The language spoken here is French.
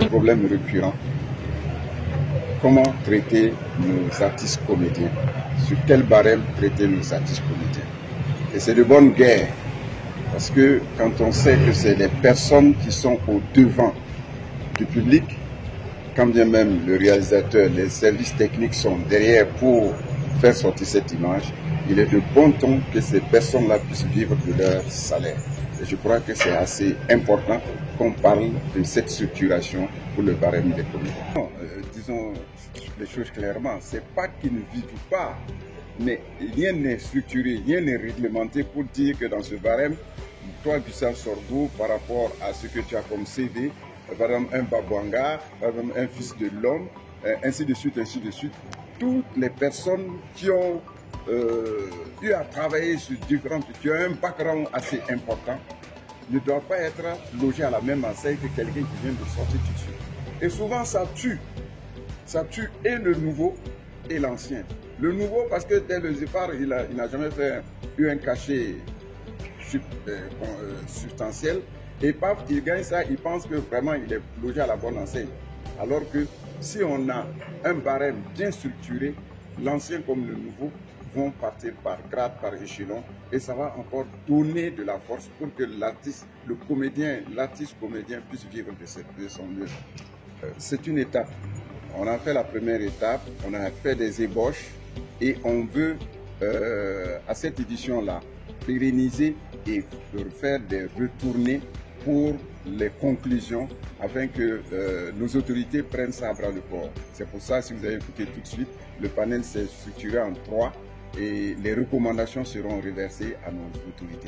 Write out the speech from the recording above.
un problème récurrent. Comment traiter nos artistes comédiens? Sur quel barème traiter nos artistes comédiens? Et c'est de bonne guerre, parce que quand on sait que c'est les personnes qui sont au devant du public, quand bien même le réalisateur, les services techniques sont derrière pour faire sortir cette image, il est de bon ton que ces personnes-là puissent vivre de leur salaire. Et je crois que c'est assez important qu'on parle de cette structuration pour le barème des comédiens. Disons les choses clairement, c'est pas qu'ils ne vivent pas, mais rien n'est structuré, rien n'est réglementé pour dire que dans ce barème, toi, Gustave Sorgho, par rapport à ce que tu as comme CV, par exemple un Babouanga, par exemple un fils de l'homme, ainsi de suite, toutes les personnes qui ont eu à travailler sur différentes, qui ont un background assez important, ne doivent pas être logées à la même enseigne que quelqu'un qui vient de sortir tout de suite. Et souvent, ça tue et le nouveau et l'ancien. Le nouveau, parce que dès le départ, il n'a jamais eu un cachet substantiel, et paf, il gagne ça, il pense que vraiment il est logé à la bonne enseigne. Alors que si on a un barème bien structuré, l'ancien comme le nouveau vont partir par grade, par échelon, et ça va encore donner de la force pour que l'artiste, l'artiste comédien puisse vivre de son œuvre. C'est une étape. On a fait la première étape, on a fait des ébauches, et on veut, à cette édition-là, pérenniser et faire des retournées pour les conclusions afin que nos autorités prennent ça à bras le corps. C'est pour ça, si vous avez écouté tout de suite, le panel s'est structuré en 3 et les recommandations seront reversées à nos autorités.